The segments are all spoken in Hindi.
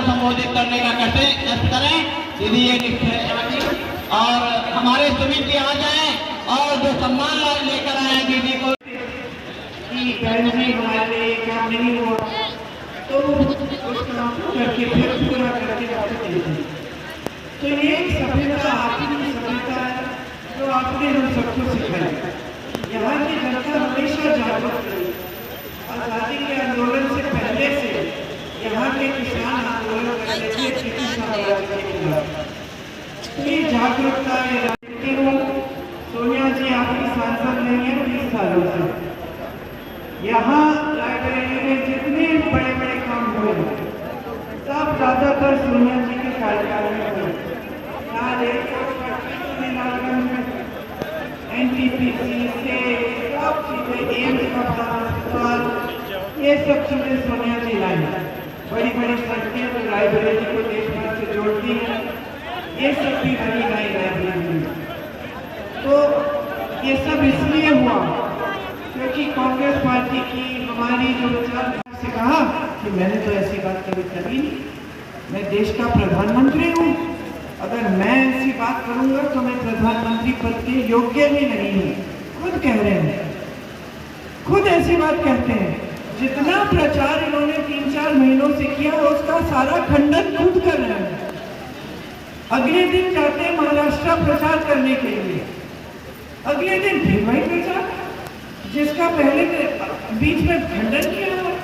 को संबोधित करने का कष्ट करें। दीदी ये और हमारे सुमित जी आ जाए और जो सम्मान लेकर आए हैं दीदी को कि बहन जी हमारे काम नहीं हुआ तो उस काम को करके फिर पूरा करके वापस देते। तो ये सभ्यता आपकी सभ्यता है जो आपने हम सबको सिखाई। यहाँ की जनता हमेशा जागरूक रही। आज़ादी के आंदोलन से पहले से यहाँ के किसान आंदोलन करते थे ब्रिटिश साम्राज्य के खिलाफ। ये जागरूकता है। राजनीति में सोनिया जी आपकी सांसद नहीं है 20 सालों से। यहाँ लाइब्रेरी में जितने बड़े बड़े काम हुए सब ज्यादातर सोनिया जी के कार्यकाल में हुए। यहाँ NTPC से सब चीजें एम्स का अस्पताल ये सब चीजें सोनिया जी लाई। बड़ी बड़ी सड़कें जो लाइब्रेरी को देश भर से जोड़ती हैं ये सब भी बनी लाई लाइब्रेरी में। तो ये सब इसलिए हुआ क्योंकि कांग्रेस पार्टी की हमारी जो विचारधारा से कहा कि मैंने तो ऐसी बात कभी करी नहीं, मैं देश का प्रधानमंत्री हूँ, अगर मैं ऐसी बात करूंगा तो मैं प्रधानमंत्री पद के योग्य भी नहीं हूँ। खुद कह रहे हैं, खुद ऐसी बात कहते हैं। जितना प्रचार इन्होंने 3-4 महीनों से किया उसका सारा खंडन खुद कर रहे हैं। अगले दिन जाते हैं महाराष्ट्र प्रचार करने के लिए, अगले दिन फिर वही प्रचार जिसका पहले बीच में खंडन किया है।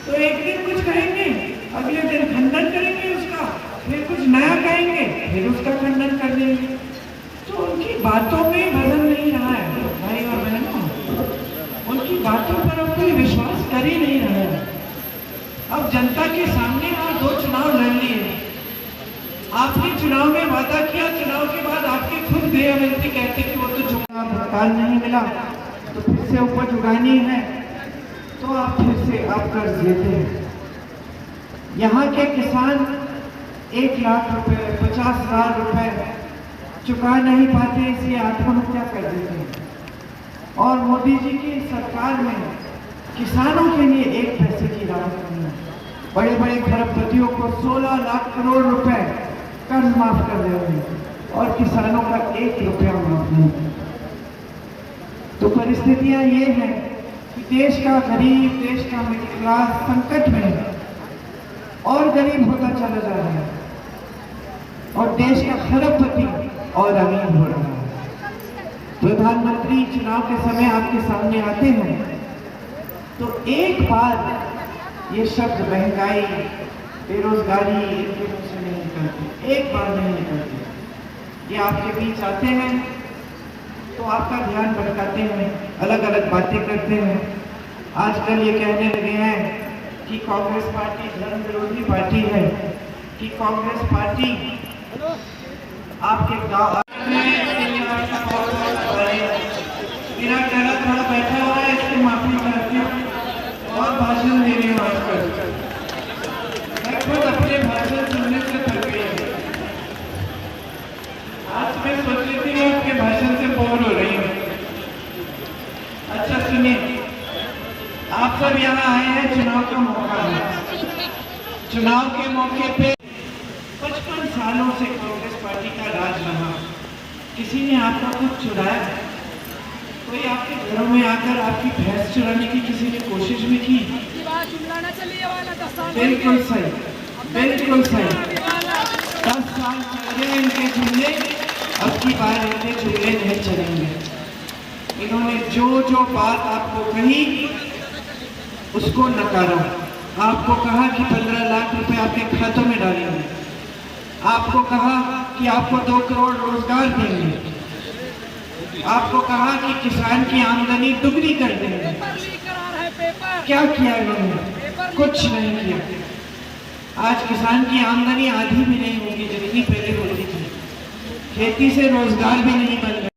तो एक दिन कुछ कहेंगे, अगले दिन खंडन करेंगे उसका, फिर कुछ नया कहेंगे, फिर उसका खंडन कर देंगे। तो उनकी बातों में वजन नहीं रहा है भाई और बहनों, उनकी बातों पर अब कोई विश्वास कर ही नहीं रहा है। अब जनता के सामने आप 2 चुनाव लड़ लिए, आपने चुनाव में वादा किया, चुनाव के बाद आपके खुद गृहमंत्री कहते कि वो तो चुनाव भुगतान नहीं मिला तो फिर से उपज उगानी है तो आप फिर से आप कर्ज लेते हैं। यहाँ के किसान 1 लाख रुपए 50,000 रुपए चुका नहीं पाते इसलिए आत्महत्या कर देते हैं। और मोदी जी की सरकार में किसानों के लिए 1 पैसे की राहत नहीं है। बड़े बड़े खरबपतियों को 16 लाख करोड़ रुपए कर्ज माफ कर रहे हैं और किसानों का 1 रुपया माफ नहीं। तो परिस्थितियां ये हैं कि देश का गरीब, देश का मिडिल क्लास संकट में है और गरीब होता चला जा रहा है और देश का खरबपति और अमीर हो रहा है। प्रधानमंत्री चुनाव के समय आपके सामने आते हैं तो एक बार ये शब्द महंगाई, बेरोजगारी इनके मुंह से नहीं निकलते, एक बार नहीं निकलते। ये आपके बीच आते हैं तो आपका ध्यान भटकाते हैं, अलग अलग बातें करते हैं। आजकल ये कहने लगे हैं कि कांग्रेस पार्टी धर्म विरोधी पार्टी है, कि कांग्रेस पार्टी आपके गाँव मेरा कहना थोड़ा बैठा हुआ है, इसकी माफी चाहती हूँ और भाषण दे रही हूँ आजकल। मैं खुद अपने भाषण सुनने से थक गई हूँ। आज मैं सोच रही थी कि आपके भाषण से बोर हो रही हूँ। अच्छा सुनिए, आप सब यहाँ आए हैं, चुनाव का मौका है। चुनाव के मौके पे 55 सालों से कांग्रेस पार्टी का राज रहा, किसी ने आपका कुछ चुराया? कोई आपके घरों में आकर आपकी भैंस चुराने की किसी ने कोशिश भी की? बिल्कुल सही, बिल्कुल सही। 10 साल चले इनके चूल्हे, अब की बार इनके चूल्हे नहीं चलेंगे। इन्होंने जो बात आपको कही उसको नकारा। आपको कहा कि 15 लाख रुपए आपके खातों में डालेंगे, आपको कहा कि आपको 2 करोड़ रोजगार देंगे, आपको कहा कि किसान की आमदनी दुगनी कर देंगे। क्या किया इन्होंने? कुछ नहीं किया। आज किसान की आमदनी आधी भी नहीं होगी जितनी पहले होती थी। खेती से रोजगार भी नहीं बन रहा।